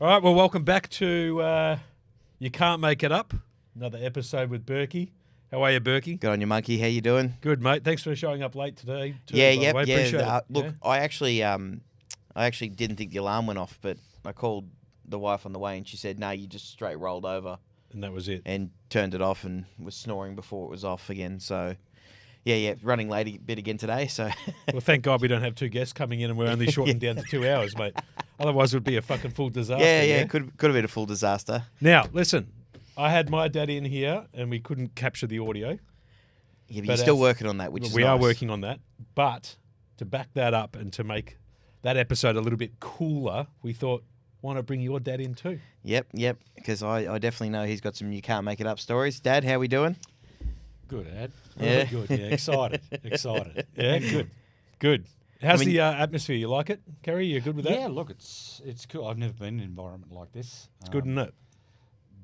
All right, well, welcome back to You Can't Make It Up, another episode with Burkey. How are you, Burkey? Good on you, monkey. How you doing? Good, mate. Thanks for showing up late today. Too, Yeah. Appreciate it. Look, Yeah? I actually didn't think the alarm went off, but I called the wife on the way, and she said, "No, you just straight rolled over And that was it. and turned it off, and was snoring before it was off again." So, yeah, running late a bit again today. So, Well, thank God we don't have two guests coming in and we're only shortened down to 2 hours, mate. Otherwise, it would be a fucking full disaster. yeah, could have been a full disaster. Now, listen, I had my dad in here and we couldn't capture the audio. Yeah, but you're still working on that, which is We are nice. working on that. But to back that up and to make that episode a little bit cooler, we thought, why not bring your dad in too? Yep, because I definitely know he's got some you can't make it up stories. Dad, how we doing? Good, Ed. Yeah. Really good. Yeah, excited. Yeah, good. How's the atmosphere? You like it, Kerry? You good with that? Yeah, look, it's cool. I've never been in an environment like this. It's good, isn't it?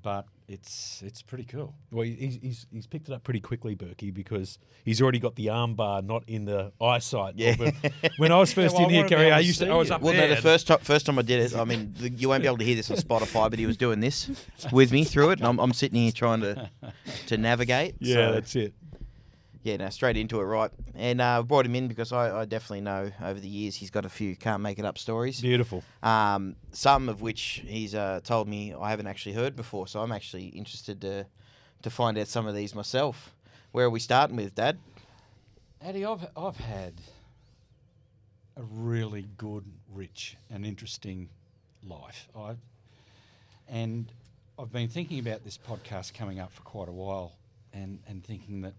But it's pretty cool. Well, he's picked it up pretty quickly, Burkey, because he's already got the arm bar not in the eyesight. Yeah. When I was first Yeah, well, in I here, wanna be Kerry, able I to was see up you. Well, there. no, the first time I did it, I mean, you won't be able to hear this on Spotify, but he was doing this with me through it, and I'm sitting here trying to navigate. Yeah, so, that's it. yeah, no, straight into it, right. And I brought him in because I definitely know over the years he's got a few can't make it up stories. Beautiful. Some of which he's told me I haven't actually heard before, so I'm actually interested to find out some of these myself. Where are we starting with, Dad? Eddie, I've had a really good, rich, and interesting life. I've been thinking about this podcast coming up for quite a while, and thinking that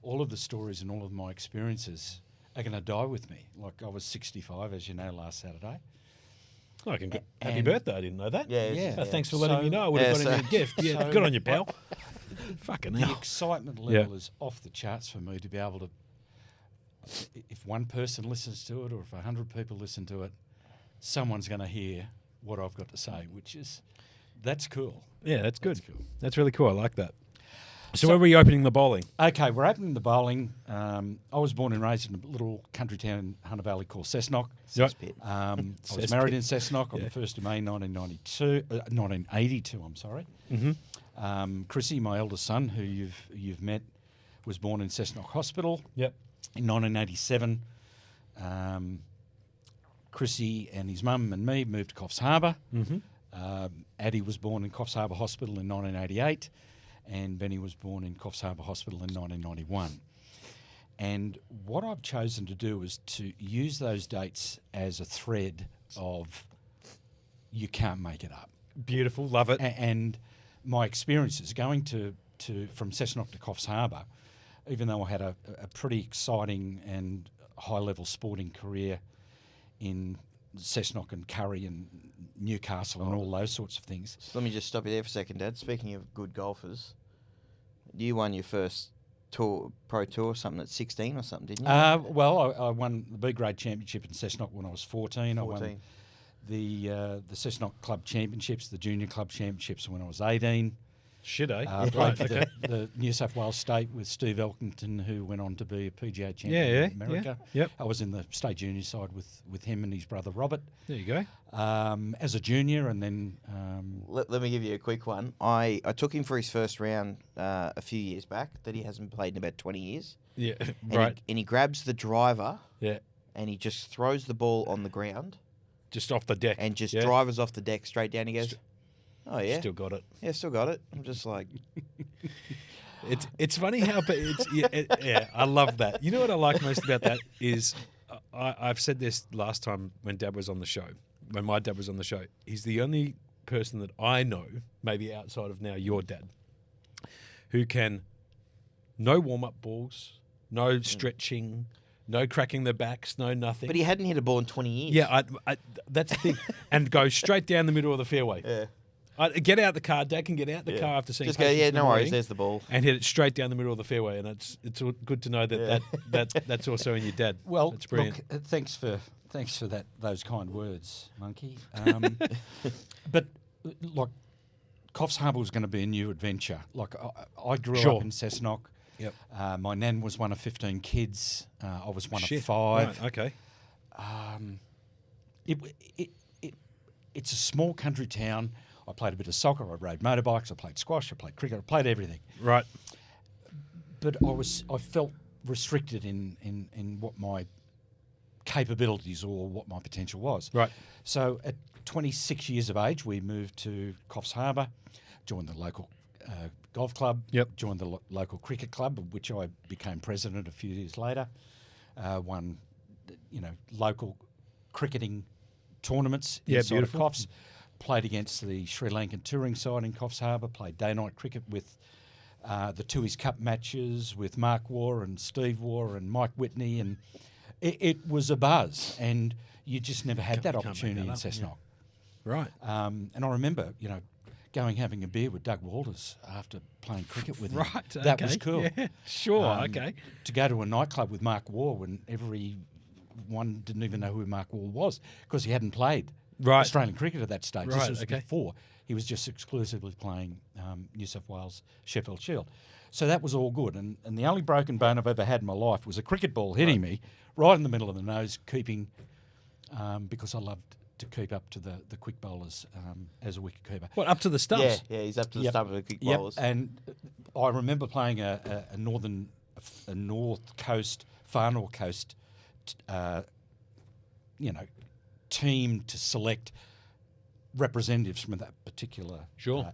all of the stories and all of my experiences are going to die with me. Like, I was 65, as you know, last Saturday. Oh, happy birthday. I didn't know that. Yeah. Thanks for letting me know. I would have got him a gift. Yeah, so- good on you, pal. Fucking The hell. excitement level is off the charts for me to be able to, if one person listens to it or if 100 people listen to it, someone's going to hear what I've got to say, that's cool. Yeah, that's good. That's cool. That's really cool. I like that. So where were you opening the bowling? Okay, we're opening the bowling. I was born and raised in a little country town in Hunter Valley called Cessnock. Yep. I was Cesspit. married in Cessnock on the 1st of May 1982, I'm sorry. Mm-hmm. Chrissy, my eldest son, who you've met, was born in Cessnock Hospital. Yep. In 1987, Chrissy and his mum and me moved to Coffs Harbour. Mm-hmm. Addie was born in Coffs Harbour Hospital in 1988, and Benny was born in Coffs Harbour Hospital in 1991. And what I've chosen to do is to use those dates as a thread of you can't make it up. Beautiful. Love it. And my experiences going from Cessnock to Coffs Harbour, even though I had a pretty exciting and high-level sporting career in Cessnock and Curry and Newcastle and all those sorts of things. So let me just stop you there for a second, Dad. Speaking of good golfers, you won your first pro tour, something at 16 or something, didn't you? Well, I won the B grade championship in Cessnock when I was 14. 14. I won the Cessnock Club Championships, the Junior Club Championships when I was 18. Shit, eh? Played for the New South Wales State with Steve Elkington, who went on to be a PGA champion in America. Yeah. Yep. I was in the state junior side with him and his brother Robert There you go. as a junior, and then Let me give you a quick one. I took him for his first round a few years back that he hasn't played in about 20 years. Yeah. And Right. and he grabs the driver Yeah. and he just throws the ball on the ground Just off the deck. and just yeah? drivers off the deck straight down. He goes, "Oh yeah, Still got it. yeah, still got it." I'm just like, It's funny how, but yeah, I love that. You know what I like most about that is, I've said this last time when Dad was on the show, when my dad was on the show. He's the only person that I know, maybe outside of now your dad, who can no warm up balls, no stretching, no cracking the backs, no nothing. but he hadn't hit a ball in 20 years. Yeah, that's the thing, and go straight down the middle of the fairway. Yeah. Get out the car. Dad can get out the car after seeing. Just go, patients yeah, in the no worries. morning There's the ball. and hit it straight down the middle of the fairway. And it's good to know that's also in your dad. well, that's brilliant. look, thanks for those kind words, Monkey. But like, Coffs Harbour was going to be a new adventure. Like, I grew Sure. up in Cessnock. Yep. My nan was one of 15 kids. I was one Shit. of 5. Right, okay. it's a small country town. I played a bit of soccer. I rode motorbikes. I played squash. I played cricket. I played everything. Right. But I felt restricted in what my capabilities or what my potential was. Right. So at 26 years of age, we moved to Coffs Harbour, joined the local golf club, joined the local cricket club, of which I became president a few years later. Won, local cricketing tournaments inside of Coffs. Played against the Sri Lankan touring side in Coffs Harbour. Played day-night cricket with the Tooheys Cup matches with Mark Waugh and Steve Waugh and Mike Whitney, and it was a buzz. And you just never had that opportunity in Cessnock. Right. And I remember, going having a beer with Doug Walters after playing cricket with him. Right. That was cool. Yeah, sure. Okay. To go to a nightclub with Mark Waugh when everyone didn't even know who Mark Waugh was because he hadn't played Australian cricket at that stage. Right, This was before. He was just exclusively playing New South Wales Sheffield Shield. So that was all good. And the only broken bone I've ever had in my life was a cricket ball hitting me right in the middle of the nose, keeping, because I loved to keep up to the quick bowlers as a wicket keeper. What, up to the stumps? Yeah, he's up to the stump of the quick bowlers. And I remember playing a North Coast, Far North Coast, team to select representatives from that particular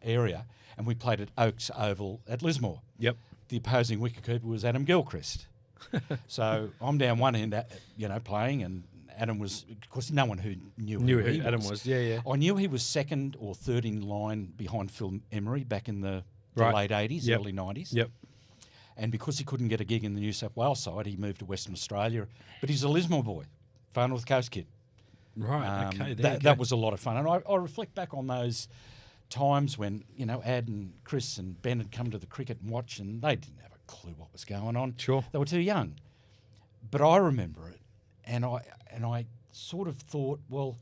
area, and we played at Oaks Oval at Lismore. Yep. The opposing wicketkeeper was Adam Gilchrist. So I'm down one end, playing, and Adam was, of course, no one who knew who Adam was. Yeah. I knew he was second or third in line behind Phil Emery back in the late 80s, early 90s. Yep. And because he couldn't get a gig in the New South Wales side, he moved to Western Australia. But he's a Lismore boy, Far North Coast kid. Right, okay. That was a lot of fun. And I reflect back on those times when, Ad and Chris and Ben had come to the cricket and watch, and they didn't have a clue what was going on. Sure. They were too young. But I remember it, and I sort of thought, well,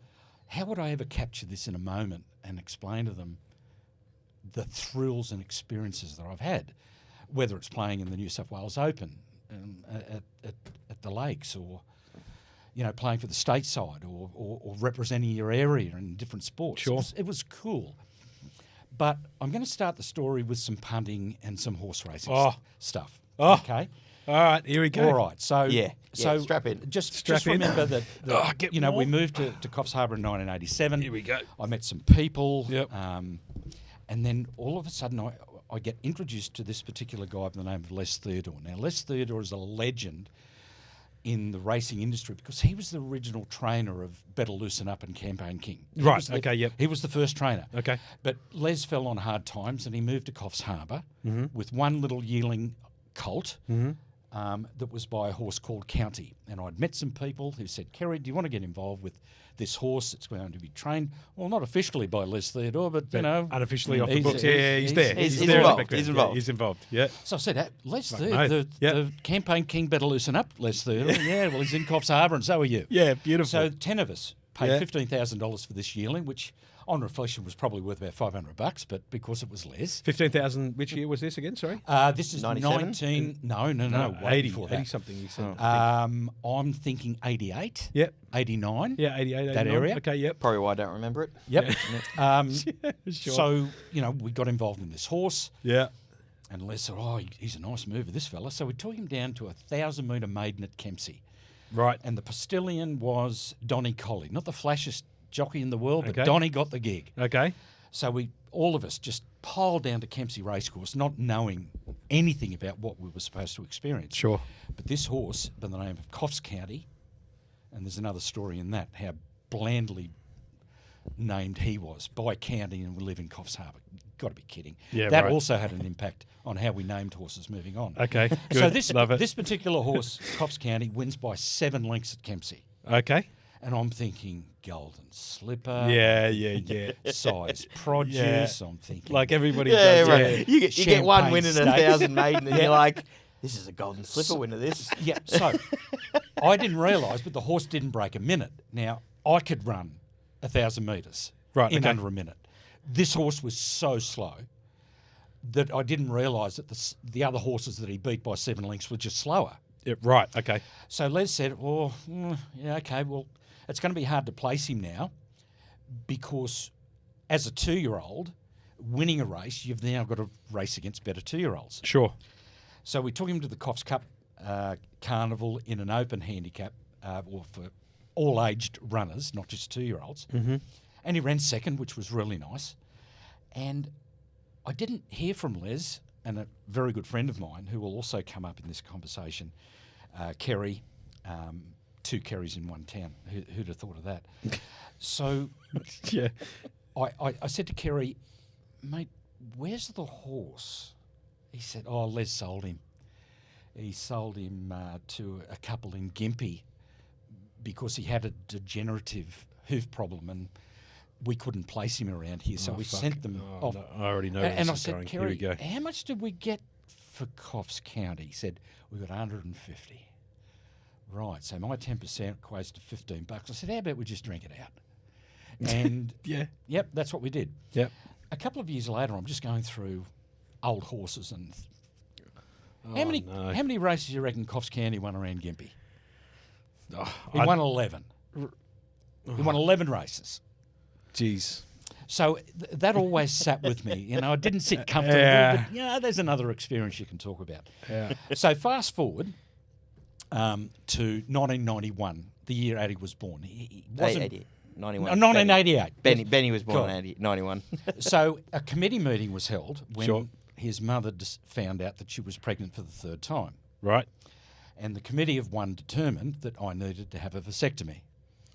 how would I ever capture this in a moment and explain to them the thrills and experiences that I've had, whether it's playing in the New South Wales Open at the Lakes, or playing for the state side, or representing your area in different sports. Sure. It was cool. But I'm going to start the story with some punting and some horse racing stuff. Oh. Okay. All right, here we go. All right. So strap in. Just in. remember that more. we moved to Coffs Harbour in 1987. Here we go. I met some people. Yep. And then all of a sudden I get introduced to this particular guy by the name of Les Theodore. Now, Les Theodore is a legend in the racing industry because he was the original trainer of Better Loosen Up and Campaign King. He was the first trainer. Okay. But Les fell on hard times and he moved to Coffs Harbour with one little yearling colt that was by a horse called County. And I'd met some people who said, Kerry, do you want to get involved with this horse that's going to be trained? Well, not officially by Les Theodore, but, unofficially off the books. He's there. He's there involved. He's involved. Yeah, he's involved. Yeah. So I said, Les Theodore, the Campaign King Better Loosen Up, Les Theodore. Yeah, well, he's in Coffs Harbour and so are you. Yeah, beautiful. So 10 of us paid $15,000 for this yearling, which on reflection was probably worth about $500, but because it was Les. 15,000, which year was this again, sorry? This is 97? No, way 80, before 80 that. something you said. I'm thinking 88. Yep. 89. Yeah, 88, 89. That area. Okay, yep. Probably why I don't remember it. Yep. Sure. So, we got involved in this horse. Yeah. And Les said, he's a nice mover, this fella. So we took him down to a 1,000-metre maiden at Kempsey. Right. And the postillion was Donny Colley, not the flashiest jockey in the world, but Okay. Donny got the gig. Okay. So all of us just piled down to Kempsey Racecourse, not knowing anything about what we were supposed to experience. Sure. But this horse, by the name of Coffs County, and there's another story in that, how blandly named he was by county and we live in Coffs Harbour. Got to be kidding. Yeah, that right. also had an impact on how we named horses moving on. Okay, good. So this Love it. this particular horse, Coffs County, wins by 7 lengths at Kempsey. Okay. And I'm thinking golden slipper. Yeah. Size produce. I'm thinking Like everybody Yeah, does. right. You get one win in Champagne 1,000 maiden, and you're like, this is a golden slipper winner. This. Yeah, so I didn't realise, but the horse didn't break a minute. Now, I could run 1,000 metres in under a minute. This horse was so slow that I didn't realise that the other horses that he beat by 7 lengths were just slower. Yeah, right, okay. So Les said, well, it's going to be hard to place him now because as a 2-year-old, winning a race, you've now got to race against better 2-year-olds. Sure. So we took him to the Coffs Cup Carnival in an open handicap, for all aged runners, not just 2-year-olds. Mm-hmm. And he ran second, which was really nice. And I didn't hear from Les, and a very good friend of mine who will also come up in this conversation, Kerry, 2 Kerrys in one town. Who'd have thought of that? So Yeah. I said to Kerry, mate, where's the horse? He said, oh, Les sold him. He sold him to a couple in Gympie because he had a degenerative hoof problem and we couldn't place him around here. So we sent them off. No, I already know where And I this is said, going. Kerry, Here we go. how much did we get for Coffs County? He said, we got 150. Right, so my 10% equates to $15. I said, how about we just drink it out? And Yeah. yep, that's what we did. Yep. A couple of years later, I'm just going through old horses and Oh, how many no. how many races do you reckon Coffs County won around Gympie? Oh, He won 11. He won 11 races. Jeez. So that always sat with me. You know, I didn't sit comfortably, Yeah. but there's another experience you can talk about. Yeah. So fast forward to 1991, the year Addy was born. He wasn't 80, 91. 1988. Benny was born Cool. in 80, 91. So a committee meeting was held when Sure. his mother found out that she was pregnant for the 3rd time. Right. And the committee of one determined that I needed to have a vasectomy.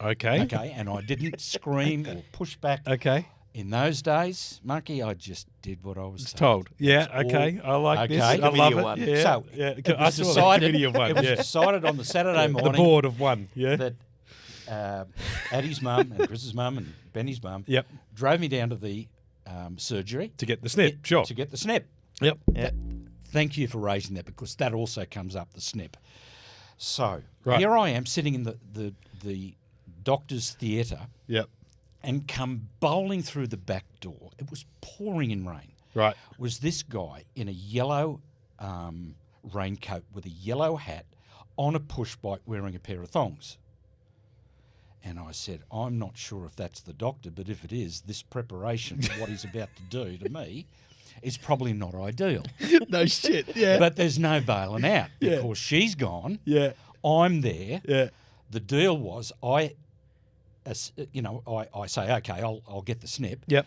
Okay. Okay, and I didn't scream or push back. Okay. In those days, Monkey, I just did what I was It's told. Yeah. That's Okay. I like this. Okay. I love Committee it. of one. Yeah. So yeah. it I was saw that decided, committee of one. it was Yeah. decided on the Saturday morning The board of one. Yeah. that Addie's mum and Chris's mum and Benny's mum Yep. drove me down to the surgery To get the snip. Sure. to get the snip. Yep. Yeah. Thank you for raising that because that also comes up, the snip. So Right. here I am sitting in the doctor's theatre Yep. and come bowling through the back door. It was pouring in rain. Right. Was this guy in a yellow raincoat with a yellow hat on a push bike wearing a pair of thongs. And I said, I'm not sure if that's the doctor, but if it is, this preparation for what he's about to do to me is probably not ideal. No shit. Yeah. But there's no bailing out Yeah. because she's gone. yeah. I'm there. Yeah. The deal was I say, okay, I'll get the snip. Yep.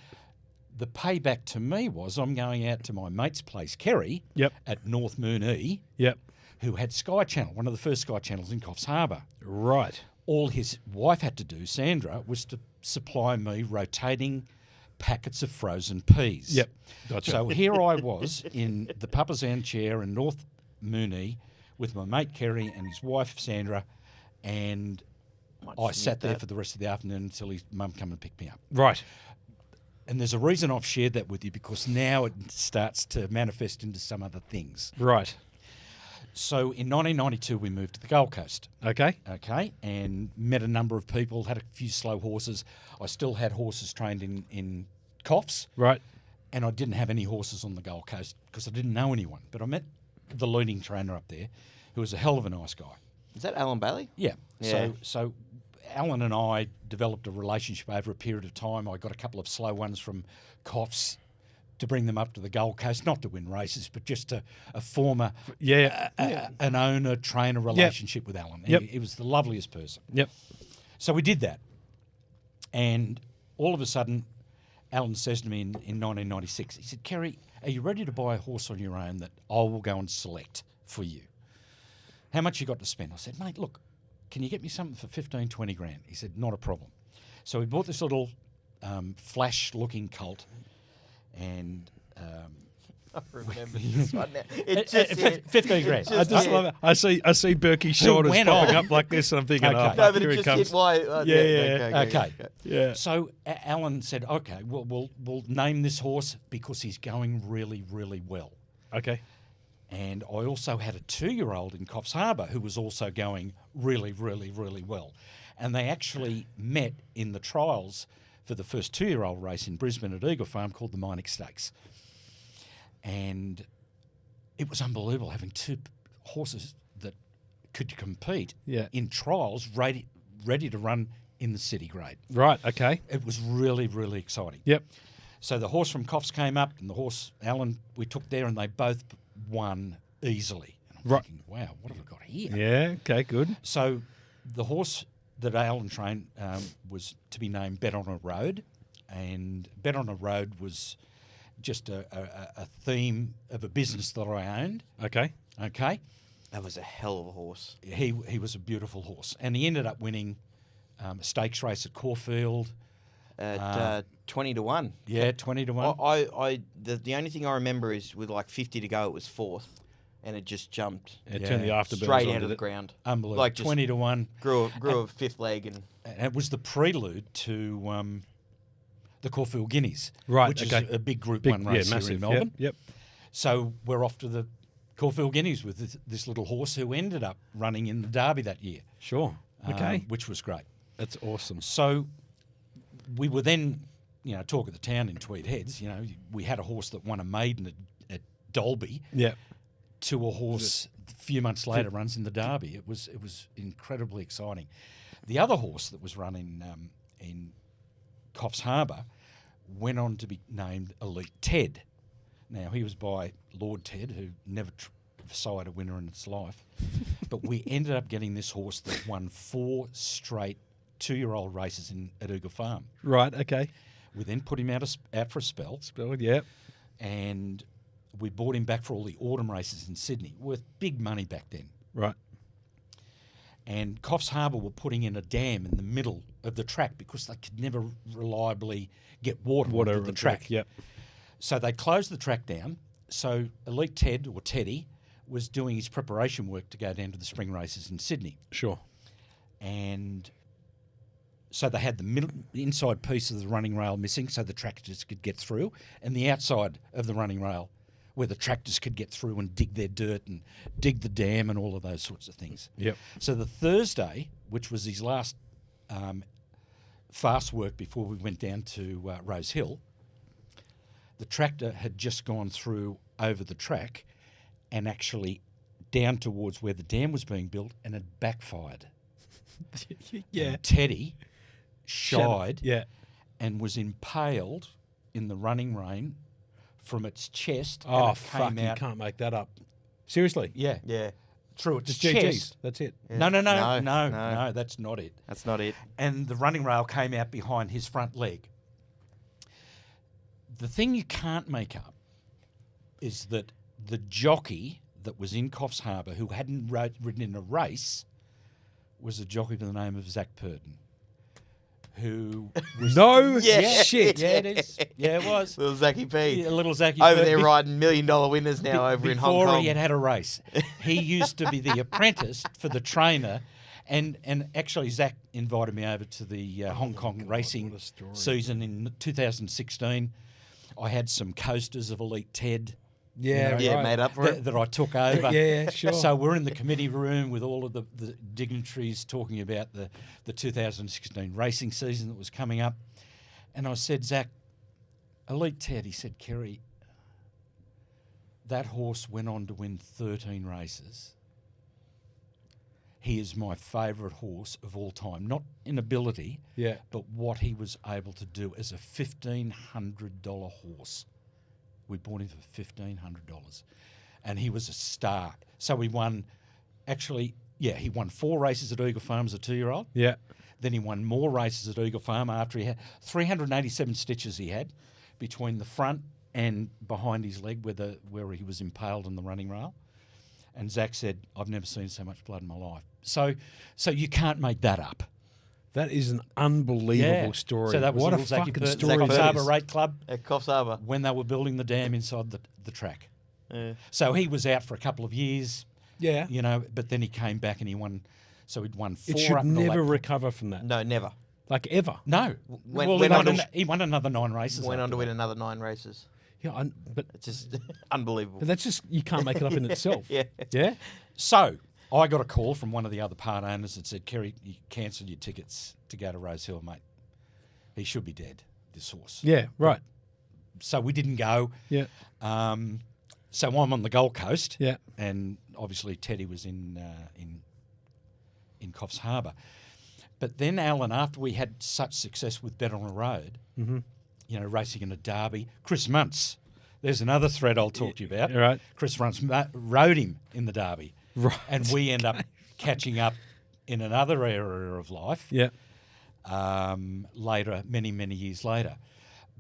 The payback to me was I'm going out to my mate's place, Kerry, Yep. at North Moonee, Yep. who had Sky Channel, one of the first Sky Channels in Coffs Harbour. Right. All his wife had to do, Sandra, was to supply me rotating packets of frozen peas. Yep. Gotcha. So here I was in the Papazan chair in North Moonee with my mate Kerry and his wife Sandra, and I sat there for the rest of the afternoon until his mum came and picked me up. Right. And there's a reason I've shared that with you because now it starts to manifest into some other things. Right. So in 1992 we moved to the Gold Coast. Okay. Okay, and met a number of people, had a few slow horses. I still had horses trained in Coffs, Right. and I didn't have any horses on the Gold Coast because I didn't know anyone. But I met the leading trainer up there, who was a hell of a nice guy. Is that Alan Bailey? Yeah. Yeah. So Alan and I developed a relationship over a period of time. I got a couple of slow ones from Coffs to bring them up to the Gold Coast, not to win races, but just to form an owner-trainer relationship with Alan. Yep. He was the loveliest person. Yep. So we did that. And all of a sudden, Alan says to me in 1996, he said, Kerry, are you ready to buy a horse on your own that I will go and select for you? How much you got to spend? I said, mate, look, can you get me something for 15, 20 grand? He said, not a problem. So we bought this little flash-looking colt, and I remember this one now. It just 15 grand. I just love it. I see Burkey's shoulders went popping on? up like this, and I'm thinking, Okay. oh, No, fuck, No, but here it he just comes. hit why. Okay. Yeah. So Alan said, okay, we'll name this horse because he's going really, really well. Okay. And I also had a 2-year-old in Coffs Harbour who was also going really, really, really well. And they actually met in the trials for the first 2-year-old race in Brisbane at Eagle Farm called the Meinik Stakes. And it was unbelievable having two horses that could compete Yeah. in trials ready to run in the city grade. Right. Okay. It was really, really exciting. Yep. So the horse from Coffs came up, and the horse Alan we took there, and they both won easily. And I'm Right. thinking, wow, what have we got here? Yeah. Okay. Good. So the horse that Alan trained was to be named Bet on a Road, and Bet on a Road was just a theme of a business that I owned. Okay. Okay, That was a hell of a horse. he was a beautiful horse, and he ended up winning a stakes race at Caulfield. At 20 to 1. Yeah, 20 to 1. The only thing I remember is with like 50 to go, it was fourth, and it just jumped It Yeah. turned the afterburners straight on, out of did the it? ground. Unbelievable. like just 20 to 1. Grew a fifth leg, and It was the prelude to the Caulfield Guineas, Right, which okay. is a big Group Big, 1 race yeah, massive. here in Melbourne. Yep. So we're off to the Caulfield Guineas with this little horse who ended up running in the Derby that year. Sure. Okay. Which was great. That's awesome. So we were then, talk of the town in Tweed Heads. We had a horse that won a maiden at Dalby Yeah. to a horse a few months later runs in the Derby. It was incredibly exciting. The other horse that was run in Coffs Harbour went on to be named Elite Ted. Now, he was by Lord Ted, who never sired a winner in its life. But we ended up getting this horse that won 4 straight 2-year-old races at Eagle Farm. Right. Okay. We then put him out for a spell, Spelled. Yeah. and we bought him back for all the autumn races in Sydney, worth big money back then. Right. And Coffs Harbour were putting in a dam in the middle of the track because they could never reliably get water onto the track. Yep. So they closed the track down. So Elite Ted, or Teddy, was doing his preparation work to go down to the spring races in Sydney. Sure. And so they had the inside piece of the running rail missing so the tractors could get through, and the outside of the running rail where the tractors could get through and dig their dirt and dig the dam and all of those sorts of things. Yep. So the Thursday, which was his last fast work before we went down to Rose Hill, the tractor had just gone through over the track and actually down towards where the dam was being built, and had backfired. Yeah. And Teddy shied Yeah. and was impaled in the running rein from its chest. Oh, and it fuck. came You out. can't make that up. Seriously. Yeah, yeah, through its Just chest. GGs. That's it. No, No, that's not it. that's not it. And the running rail came out behind his front leg. The thing you can't make up is that the jockey that was in Coffs Harbour, who hadn't ridden in a race, was a jockey by the name of Zach Purden, who was No Yeah. shit. Yeah, it is. Yeah, it was. Little Zachy P. Yeah, little Zachy over Purden. there riding $1 million winners now over in Hong Before Kong. he had a race. He used to be the apprentice for the trainer. And actually, Zach invited me over to the Hong Kong racing what a story. season in 2016. I had some coasters of Elite Ted Yeah. yeah, right. made up for it. that I took over. Yeah, sure. So we're in the committee room with all of the dignitaries talking about the 2016 racing season that was coming up. And I said, Zach, Elite Ted, he said, Kerry, that horse went on to win 13 races. He is my favourite horse of all time, not in ability, Yeah. but what he was able to do as a $1,500 horse. We bought him for $1,500, and he was a star. So he won, he won 4 races at Eagle Farm as a 2-year-old. Yeah. Then he won more races at Eagle Farm after he had 387 stitches he had between the front and behind his leg where he was impaled on the running rail. And Zach said, I've never seen so much blood in my life. So you can't make that up. That is an unbelievable story. So that was what a little Zachy fucking Purden, story Coffs that Harbour is. Rate Club, At Coffs Harbour. when they were building the dam inside the track. Yeah. So he was out for a couple of years, Yeah. but then he came back and he won. So he'd won 4 It should up in the never lap. recover from that. No, never. Like ever. No. Went- Well, went on to- he won another 9 races. Went on after to win that. another 9 races. Yeah. But It's just unbelievable. that's just, you can't make it up in itself. Yeah. Yeah. So I got a call from one of the other part owners that said, Kerry, you cancelled your tickets to go to Rose Hill, mate. He should be dead, this horse. Yeah. Right. So we didn't go. Yeah. So I'm on the Gold Coast. Yeah. And obviously Teddy was in Coffs Harbour. But then, Alan, after we had such success with Bet on a Road, you know, racing in a derby, Chris Muntz, there's another thread I'll talk to you about. Right. Chris Muntz rode him in the derby. Right. And we end up catching up in another area of life Yeah. later, many years later.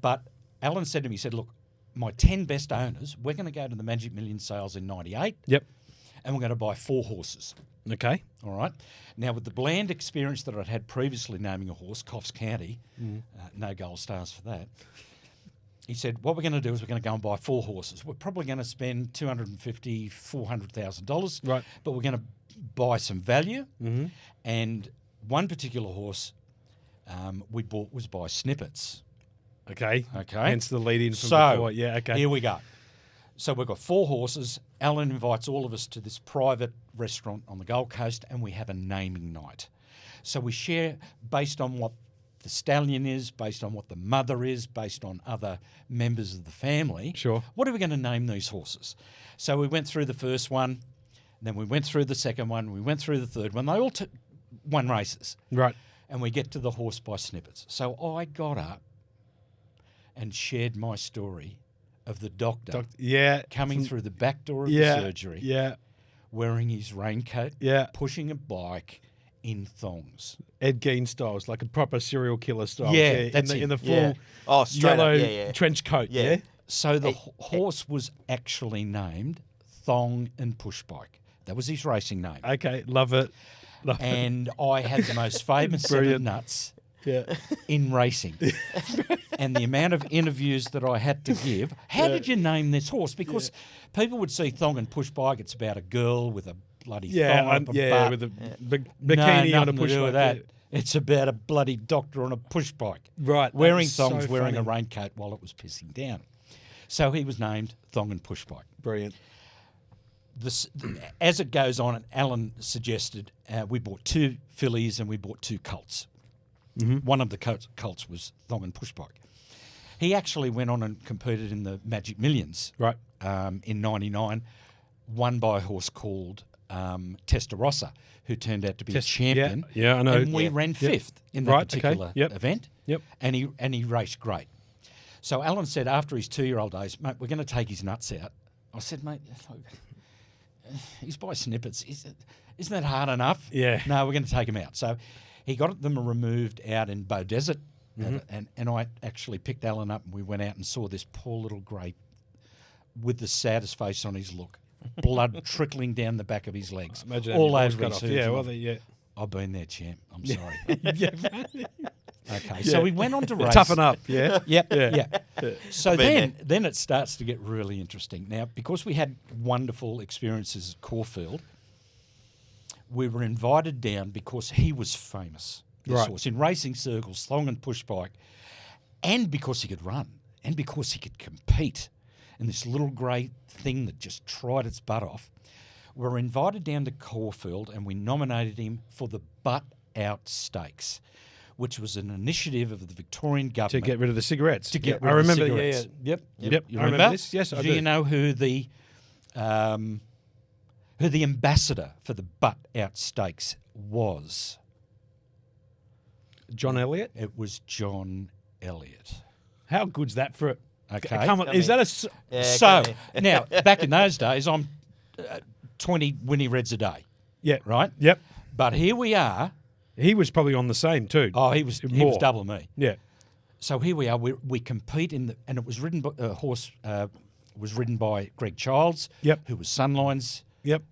But Alan said to me, he said, look, my 10 best owners, we're going to go to the Magic Million sales in 98. Yep. And we're going to buy 4 horses. Okay. All right. Now, with the bland experience that I'd had previously naming a horse, Coffs County, no gold stars for that, he said, what we're going to do is we're going to go and buy 4 horses. We're probably going to spend $250,000, $400,000. Right. But we're going to buy some value. And one particular horse we bought was by Snippets. Okay. Okay. Hence the lead in from So, before. Yeah, okay. Here we go. So we've got 4 horses. Alan invites all of us to this private restaurant on the Gold Coast, and we have a naming night. So we share based on what the stallion is, based on what the mother is, based on other members of the family. Sure. What are we going to name these horses? So we went through the first one, then we went through the second one, we went through the third one. They all won races. Right. And we get to the horse by Snippets. So I got up and shared my story of the doctor Yeah. coming through the back door of the Yeah. surgery, Yeah. wearing his raincoat, Yeah. pushing a bike in thongs. Ed Gein styles, like a proper serial killer style. Yeah, that's in it. the full Yeah. Oh, straight yellow up. Yeah. trench coat. Yeah. Yeah. So the horse was actually named Thong and Push Bike. That was his racing name. Okay. Love it. Love it. And I had the most famous set of Brilliant. nuts Yeah. in racing. And the amount of interviews that I had to give. How did you name this horse? Because people would see Thong and Push Bike, it's about a girl with a bloody thong up her butt. with a bikini No, on a nothing push to do with bike. that. It's about a bloody doctor on a push bike. Right, that Wearing is so thongs, wearing a funny. raincoat while it was pissing down. So he was named Thong and Push Bike. Brilliant. As it goes on, and Alan suggested, we bought 2 fillies and we bought 2 colts. One of the colts was Thong and Push Bike. He actually went on and competed in the Magic Millions Right. in 99, won by a horse called Testarossa, who turned out to be a champion. Yeah, I know. And we Yeah. ran 5th in that Right, okay. particular Yep. event. Yep. And he raced great. So Alan said after his 2-year-old days, mate, we're going to take his nuts out. I said, mate, he's by Snippets. Isn't that hard enough? Yeah. No, we're going to take him out. So he got them removed out in Bow Desert, and I actually picked Alan up and we went out and saw this poor little grey with the saddest face on his look, blood trickling down the back of his legs, Imagine all having over your his balls cut off. hooves. Yeah, And well, I've- yeah. I've been there, champ. I'm sorry. yeah. Okay, so we went on to race. Toughen up. Yeah. Yep, Yeah. yeah. So Been then it starts to get really interesting. Now, because we had wonderful experiences at Caulfield, we were invited down because he was famous, this Right. horse, in racing circles, Thong and Push Bike, and because he could run, and because he could compete. And this little grey thing that just tried its butt off. We were invited down to Caulfield and we nominated him for the Butt Out Stakes, which was an initiative of the Victorian To government. get rid of the cigarettes. To get Yeah, rid I of the remember. cigarettes. Yeah. Yep. Yep. You I remember this. Yes, I do. you know who the ambassador for the Butt Out Stakes was? John Elliott. It was John Elliott. How good's that for it? Okay. Come on. Is that a? Yeah, So come here. now, back in those days, I'm 20 Winnie Reds a day, Yeah. right? Yep. But here we are. He was probably on the same too. Oh, he was More. double me. Yeah. So here we are. We compete in the, and it was ridden by horse was ridden by Greg Childs, Yep. who was Sunline's Yep.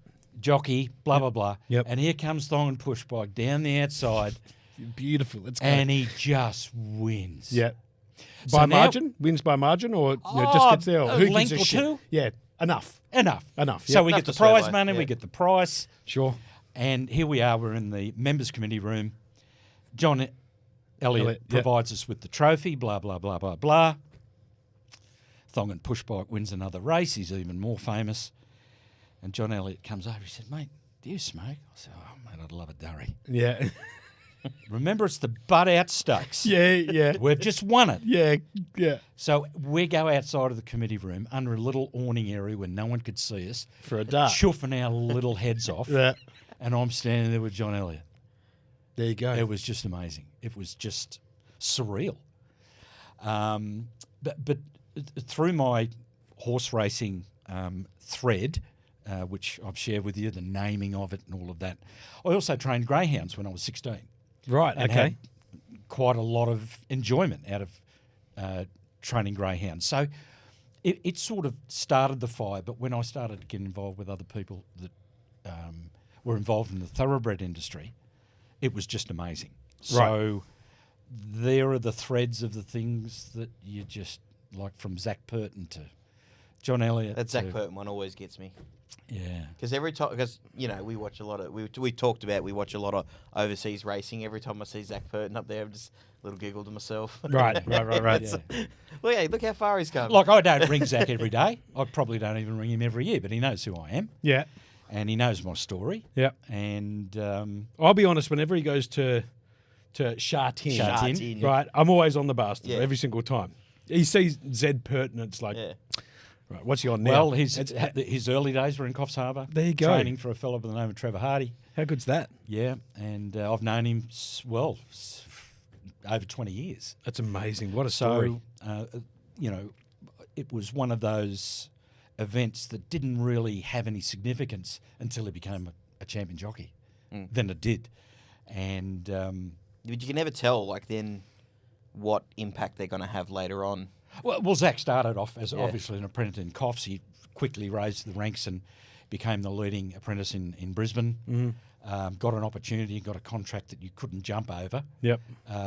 jockey, blah blah blah. Yep. And here comes Thong and Push Bike down the outside, Beautiful. Let's go. and he just wins. Yeah. So By now- margin? Wins by margin, or just Oh, gets there? Or a who gives length a or shit? two. Yeah. Enough. Enough. Enough. So Yeah. we Enough get the to swear prize by, money, yeah. we get the price, Sure. and here we are. We're in the members' committee room. John Elliott Yep. provides us with the trophy. Blah blah blah blah blah. Thong and Push Bike wins another race. He's even more famous. And John Elliott comes over. He said, "Mate, do you smoke?" I said, "Oh, mate, I'd love a durry." Yeah. Remember, it's the Butt Out Stakes. yeah. Yeah. We've just won it. Yeah. Yeah. So we go outside of the committee room under a little awning area where no one could see us, For a dart. chuffing our little heads off. Yeah. And I'm standing there with John Elliott. There you go. It was just amazing. It was just surreal. But through my horse racing thread, which I've shared with you, the naming of it and all of that, I also trained greyhounds when I was 16. Right, And okay. had quite a lot of enjoyment out of training greyhounds. So it sort of started the fire, but when I started to get involved with other people that were involved in the thoroughbred industry, it was just amazing. So there are the threads of the things that you just, like from Zach Purton to John Elliott. That Zach Purton one always gets me. Yeah. Because every time, we watch a lot of, we talked about, we watch a lot of overseas racing. Every time I see Zach Purton up there, I'm just a little giggle to myself. Right. Yeah. Look how far he's come. Like, I don't ring Zach every day. I probably don't even ring him every year, but he knows who I am. Yeah. And he knows my story. Yeah. And I'll be honest, whenever he goes to Sha Tin, Tin. right, I'm always on the bastard Yeah. every single time. He sees Zed Purton, it's like, right, what's he on now? well, his early days were in Coffs Harbour. There you go. Training for a fellow by the name of Trevor Hardy. How good's that? Yeah. And I've known him, over 20 years. That's amazing. What a story. So, it was one of those events that didn't really have any significance until he became a champion jockey. Then it did. And But you can never tell, then what impact they're going to have later on. well, Zach started off as obviously an apprentice in Coffs. He quickly raised the ranks and became the leading apprentice in Brisbane. Got an opportunity, got a contract that you couldn't jump over. Yep.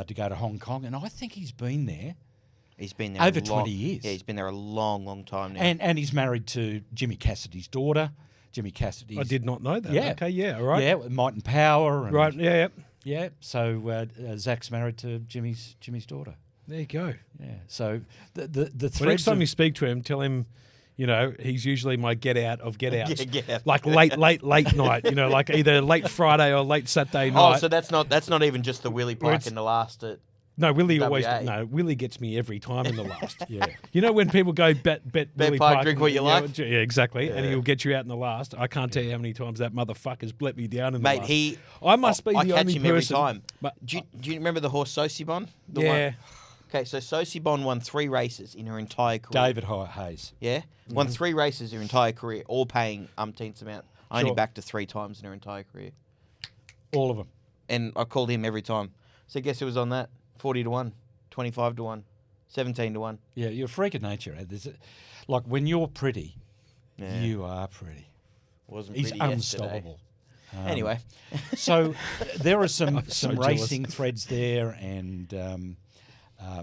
To go to Hong Kong, and I think he's been there. He's been there Over a long, 20 years. Yeah, he's been there a long, long time now. And he's married to Jimmy Cassidy's daughter. Jimmy Cassidy's... I did not know that. Yeah. Okay, yeah, all right. Yeah, with Might and Power. And, Right, yeah. Yeah, so Zach's married to Jimmy's daughter. There you go. Yeah, so the threads Well, next time of- you speak to him, tell him, he's usually my get out of get outs. Yeah, get out. Like late night, like either late Friday or late Saturday night. Oh, so that's not even just the Willie Where Pike it's- in the last. No, Willie always. WA. No, Willie gets me every time in the last. Yeah. You know when people go bet Willie Pike, Pike, drink what you like? Yeah, exactly. And Yeah. he'll get you out in the last. I can't tell you how many times that motherfucker's let me down in the Mate, last. I must be I the catch only him person. every time. But Do you remember the horse Sosibon? yeah, Okay, so Sosibon won 3 races in her entire career. David Hayes. Yeah? Won 3 races in her entire career, all paying umpteenth amount. Only Sure. backed to 3 times in her entire career. All of them. And I called him every time. So guess who was on that? 40 to 1, 25 to 1, 17 to 1. Yeah, you're a freak of nature. Like when you're pretty, Yeah. you are pretty. Wasn't He's pretty yesterday. unstoppable. Anyway. So there are some so some jealous. racing threads there, and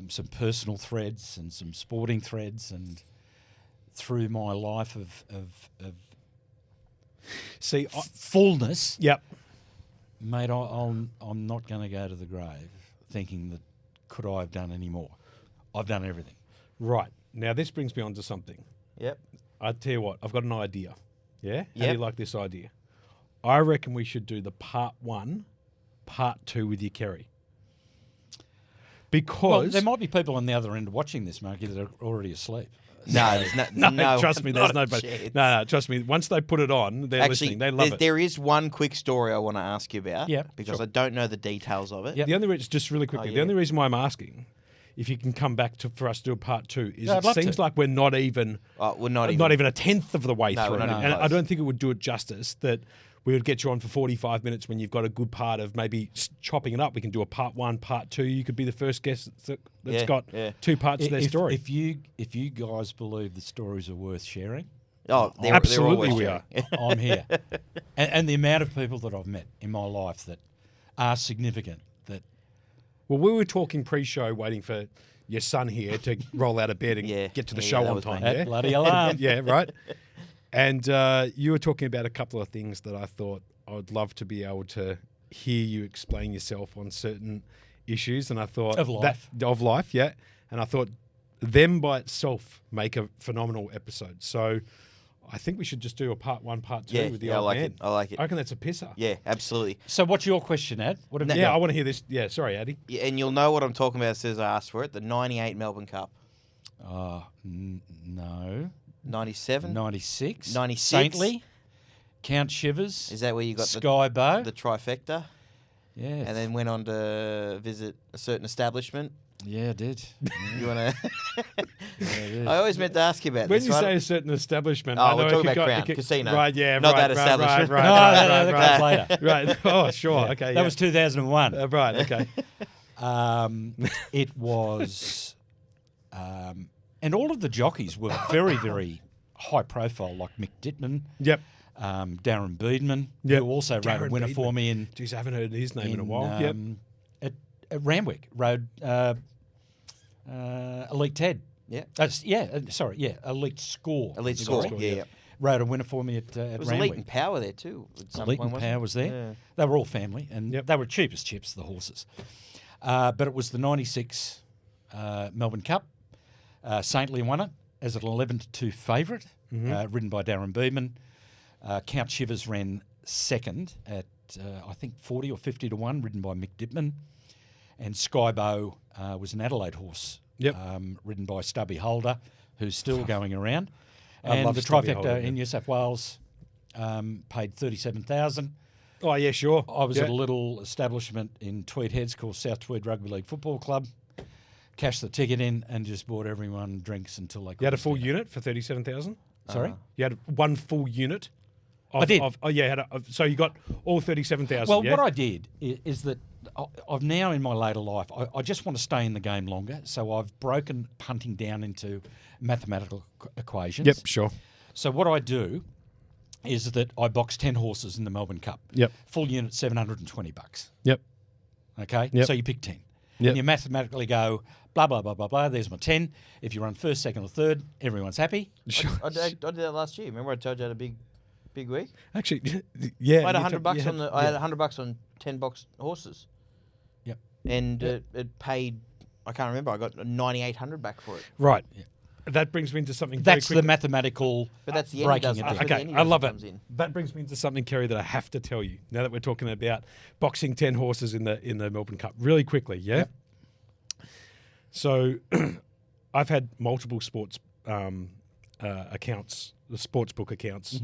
some personal threads and some sporting threads, and through my life of see, fullness, yep. mate, I'm not going to go to the grave thinking that could I have done any more. I've done everything. Right now, this brings me on to something. Yep. I tell you what, I've got an idea. Yeah, how do Yep. you like this idea? I reckon we should do the part 1, part 2 with you, Kerry. Because Well, there might be people on the other end watching this, Marky, that are already asleep. No, there's no, trust me, there's not no. a chance. No, trust me. Once they put it on, they're Actually, listening. They love it. there is one quick story I want to ask you about. Yeah, Because sure. I don't know the details of it. Yep. The only reason, just really quickly, Oh, the yeah. only reason why I'm asking, if you can come back for us to do a part 2, is Yeah, I'd it love seems to. like we're not even We're not even a tenth of the way No, through, we're not even and I close. don't think it would do it justice that we would get you on for 45 minutes when you've got a good part of maybe chopping it up. We can do a part 1, part 2. You could be the first guest that's Yeah, got yeah. 2 parts to their story. If you guys believe the stories are worth sharing, Oh, they're Absolutely always we sharing. I'm here. And the amount of people that I've met in my life that are significant, that Well, we were talking pre-show, waiting for your son here to roll out of bed and Yeah, get to the yeah, show that on was time. me. Yeah, bloody alarm. yeah, right. And you were talking about a couple of things that I thought I would love to be able to hear you explain yourself on certain issues, and I thought Of life. of life, yeah. And I thought them by itself make a phenomenal episode. So I think we should just do a part 1, part 2 Yeah, with the yeah, I old like man. it. I like it. I reckon that's a pisser. Yeah, absolutely. So what's your question, Ad? What have you Yeah, got? I want to hear this. Yeah, sorry, Addy. Yeah, and you'll know what I'm talking about as soon as I ask for it. The 98 Melbourne Cup. No. 97? 96. 96. Saintly. Count Shivers. Is that where you got Sky Bow. the trifecta? Yeah. and then went on to visit a certain establishment. Yeah, I did. You want to? Yeah, it is. I always meant to ask you about When this. you one. say a certain establishment, Oh, I know we're if talking you about got- Crown, casino. Right, yeah, Not right, that right, establishment. Right, No, right, that right, comes right, later. right. Oh, sure. Okay, That was 2001. right. Okay. It was, and all of the jockeys were very, very high profile, like Mick Dittman, Yep. Darren Beedman, Yep. who also rode Darren a winner for Beedman. me in Jeez, I haven't heard his name in a while. Yep. at Randwick, rode Elite Ted. Yeah. Elite Score. Elite You Score. got it. Yeah. Rode a winner for me at It was Randwick. Elite and Power there too. At some Elite point, and wasn't Power it? was there. Yeah. They were all family, and Yep. they were cheap as chips, the horses. But it was the '96 Melbourne Cup. Saintly won it as an 11-2 favourite, ridden by Darren Beedman. Count Shivers ran second at I think 40 or 50 to 1, ridden by Mick Dittman. And Skybow was an Adelaide horse, Yep. ridden by Stubby Holder, who's still going around. I And love the Stubby trifecta Holder, yeah. in New South Wales paid 37,000. Oh, yeah, sure. I was Yeah. at a little establishment in Tweed Heads called South Tweed Rugby League Football Club. Cashed the ticket in and just bought everyone drinks until they could. You had a full unit for 37,000. Sorry? You had one full unit. I did. So you got all 37,000. Well, yeah? what I did is that I've now in my later life, I just want to stay in the game longer. So I've broken punting down into mathematical equations. Yep, sure. So what I do is that I box 10 horses in the Melbourne Cup. Yep. Full unit, $720. Yep. Okay? Yep. So you pick 10. Yep. And you mathematically go, blah, blah, blah, blah, blah, there's my 10. If you run first, second or third, everyone's happy. I did that last year. Remember I told you I had a big week? Actually, yeah. I had you $100 you on the. I had $100 on 10 box horses, Yep. and it paid. I can't remember. I got 9,800 back for it. Right. That brings me into something very That's the quickly. mathematical But that's the end. breaking Does it that's down. where the Okay, end I love it. comes in. That brings me into something, Kerry, that I have to tell you. Now that we're talking about boxing 10 horses in the Melbourne Cup, really quickly, yeah. Yep. So, I've had multiple sports accounts, the sportsbook accounts,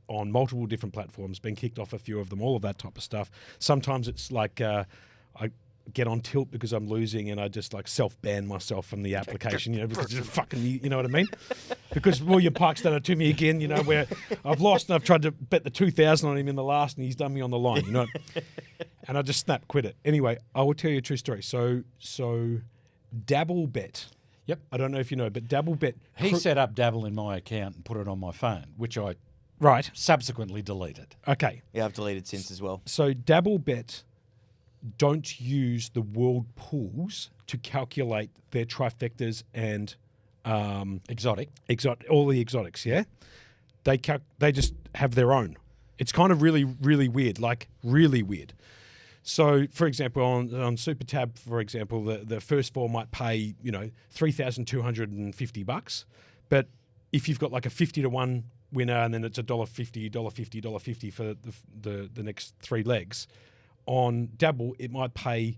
on multiple different platforms. Been kicked off a few of them, all of that type of stuff. Sometimes it's like I get on tilt because I'm losing, and I just like self-ban myself from the application, because it's fucking, you know what I mean? Because William Park's done it to me again, where I've lost and I've tried to bet the 2,000 on him in the last, and he's done me on the line, and I just quit it. Anyway, I will tell you a true story. So Dabble Bet. Yep. I don't know if you know, but Dabble Bet. He set up Dabble in my account and put it on my phone, which I Right. subsequently deleted. Okay. Yeah, I've deleted since as well. So Dabble Bet don't use the world pools to calculate their trifectas and Exotic. all the exotics. Yeah, they just have their own. It's kind of really, really weird, like really weird. So, for example, on Super Tab, for example, the first four might pay $3,250, but if you've got like a 50 to 1 winner, and then it's $1.50, $1.50, $1.50 for the next three legs. On Dabble, it might pay,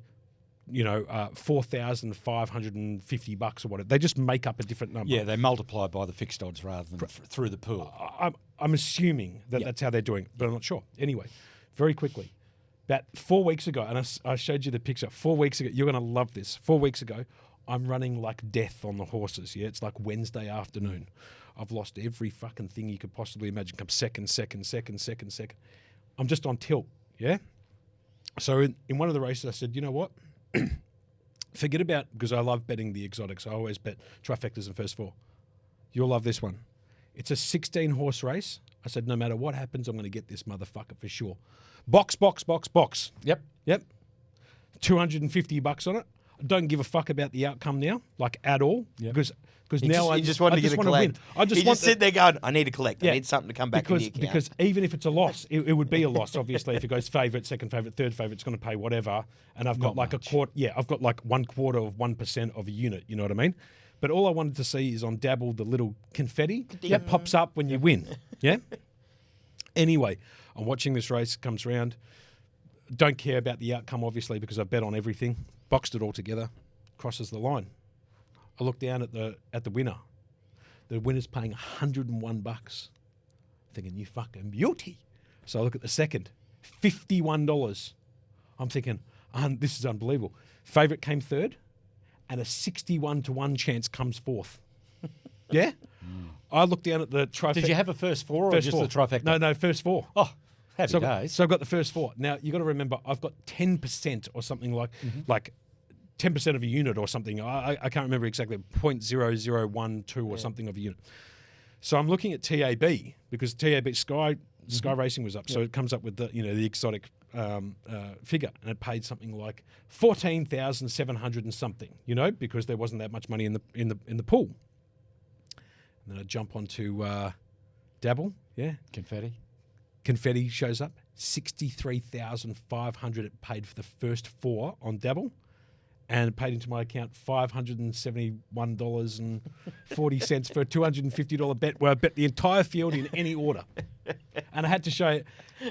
$4,550 or whatever. They just make up a different number. Yeah, they multiply by the fixed odds rather than through the pool. I'm assuming that that's how they're doing, but I'm not sure. Anyway, very quickly, about 4 weeks ago, and I showed you the picture. 4 weeks ago, you're going to love this. 4 weeks ago, I'm running like death on the horses. Yeah, it's like Wednesday afternoon. I've lost every fucking thing you could possibly imagine. Come second. I'm just on tilt. Yeah. So in one of the races, I said, you know what? Forget about, because I love betting the exotics. I always bet trifectas and first four. You'll love this one. It's a 16 horse race. I said, no matter what happens, I'm going to get this motherfucker for sure. Box. Yep. Yep. $250 on it. I don't give a fuck about the outcome now, like at all, Yep. because He now just, he just wanted to get a wanna collect. win. He just sit there going, I need to collect. Yeah. I need something to come back in the account. Because even if it's a loss, it would be a loss. Obviously, if it goes favourite, second favourite, third favourite, it's going to pay whatever. And I've got Not like much. a quarter. Yeah, I've got like 1/4 of 1% of a unit. You know what I mean? But all I wanted to see is on Dabble the little confetti that pops up when you win. Yeah. Anyway, I'm watching this race. Comes round. Don't care about the outcome, obviously, because I bet on everything. Boxed it all together. Crosses the line. I look down at the winner. The winner's paying $101. Thinking, you fucking beauty. So I look at the second, $51. I'm thinking, this is unbelievable. Favourite came third, and a 61-1 chance comes fourth. Yeah? I looked down at the trifecta. Did you have a first four or First just four. the trifecta? No, first four. Oh, happy So, days. so I've got the first four. Now, you got to remember, I've got 10% or something like 10% of a unit or something. I can't remember exactly, 0.0012 or something of a unit. So I'm looking at TAB because TAB Sky Racing was up. So it comes up with the exotic figure, and it paid something like 14,700 and something, because there wasn't that much money in the pool. And then I jump onto Dabble, Confetti shows up, 63,500 it paid for the first four on Dabble, and it paid into my account $571.40 for a $250 bet where I bet the entire field in any order. And I had to show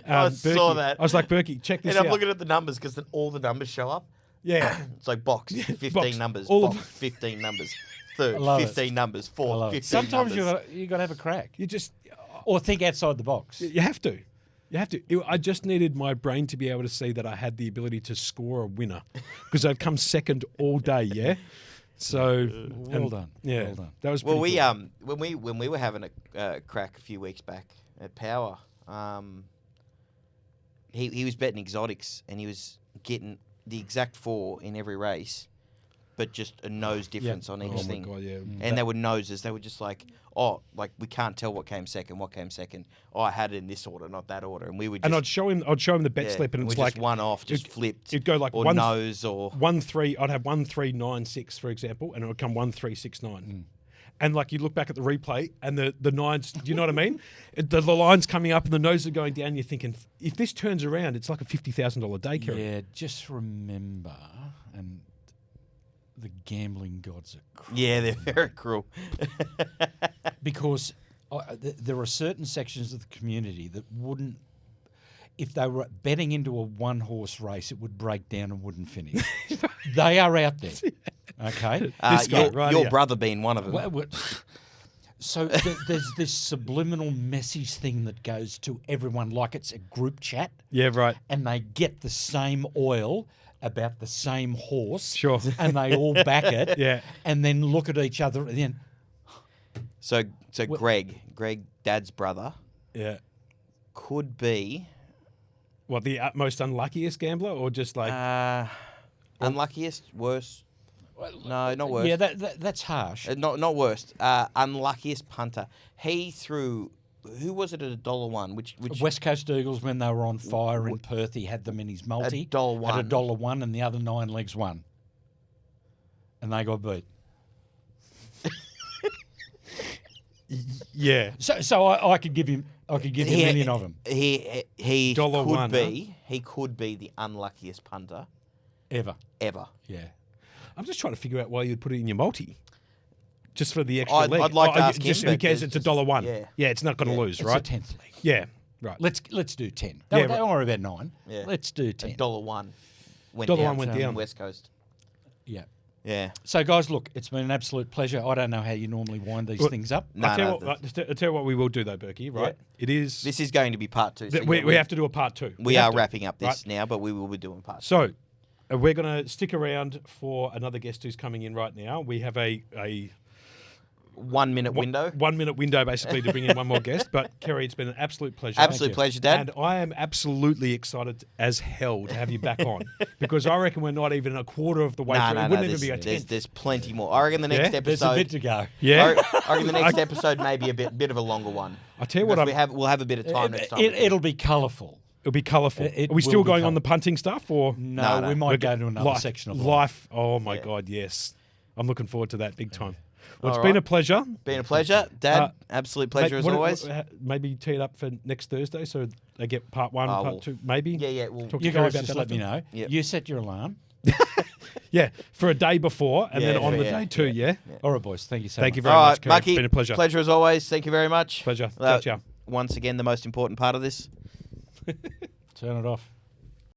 I saw Burkey. that. I was like, Burkey, check this And out. I'm looking at the numbers because then all the numbers show up. Yeah. It's like box, 15 box. numbers, All box, of- 15 numbers, third, I love 15 numbers, I fourth, love 15 it. Sometimes numbers. you got to have a crack. You just... Or think outside the box. You have to. I just needed my brain to be able to see that I had the ability to score a winner because I'd come second all day, yeah? So... Well done. Yeah. Well done. That was Well, pretty we good. when we were having a crack a few weeks back at Power, he was betting exotics and he was getting the exact four in every race, but just a nose difference on each Oh, my thing. God, yeah. And they were noses. They were just like, we can't tell what came second. Oh, I had it in this order, not that order. And we would just... And I'd show him the bet slip, and we it's just like one off, just flipped. it'd go like or one nose or 1-3. I'd have 1-3-9-6, for example, and it would come 1-3-6-9. And like you look back at the replay, and the nines, do you know what I mean? The line's coming up, and the noses are going down. You're thinking, if this turns around, it's like a $50,000 day, Kerry. Yeah, just remember, and the gambling gods are cruel. yeah, they're very cruel. Because there are certain sections of the community that wouldn't, if they were betting into a one-horse race, it would break down and wouldn't finish. They are out there, okay? This guy right your here. brother being one of them. So there's this subliminal message thing that goes to everyone like it's a group chat, Yeah, right. and they get the same oil about the same horse, Sure. and they all back it, Yeah. and then look at each other at the end. So Greg, Dad's brother, Yeah. could be What, the most unluckiest gambler, or just like... unluckiest, worst. No, not worst. Yeah, that's harsh. Not worst. Unluckiest punter. He threw. Who was it at $1? Which West Coast Eagles, when they were on fire in Perth, he had them in his multi. $1. At $1, and the other 9 legs won. And they got beat. Yeah. So I could give him a million of them. He $1, he could be the unluckiest punter Ever. ever. Yeah. I'm just trying to figure out why you'd put it in your multi. Just for the extra I'd leg. like to ask him, just but because there's it's just- $1. Yeah, it's not going to lose, It's right? a 10th league. Yeah, right. Let's do 10. Yeah, Don't worry about 9. Yeah. Let's do 10. $1 went $1 down. went from down. West Coast. Yeah. Yeah. So, guys, look, it's been an absolute pleasure. I don't know how you normally wind these things up. No, I'll tell, no, you what, I'll tell you what we will do, though, Berkey, right? Yeah. It is... This is going to be part 2. So we have to do a part 2. We have are to, wrapping up this right? now, but we will be doing part 2. So, we're going to stick around for another guest who's coming in right now. We have a 1 minute window. 1 minute window, basically, to bring in one more guest. But, Kerry, it's been an absolute pleasure. Absolute pleasure, Dad. And I am absolutely excited as hell to have you back on because I reckon we're not even a quarter of the way through. It wouldn't even be a 10th. There's plenty more. I reckon the next Yeah? There's episode. a bit to go. Yeah. I reckon the next episode may be a bit of a longer one. I tell you what, Because we'll have a bit of time next time. It'll be colourful. it'll be colourful. It Are we still will be going on the colourful. punting stuff or No, No. we might go to another life, section of life? Oh my Yeah. God, yes! I'm looking forward to that big time. Well, it's All been right. a pleasure. Been a pleasure, Dad. Absolute pleasure as always. Maybe tee it up for next Thursday so they get part 1, Oh, part well, 2, maybe. Yeah. We'll Talk to You Kerry guys about just that let me after. know. Yep. You set your alarm. Yeah, for a day before and then Yeah, on the yeah, day too. Yeah. All right, boys. Thank you so Thank much. you very All much, right, Kerry. Mucky. It's been a pleasure. Pleasure as always. Thank you very much. Pleasure. Ciao, ciao. Once again, the most important part of this. Turn it off.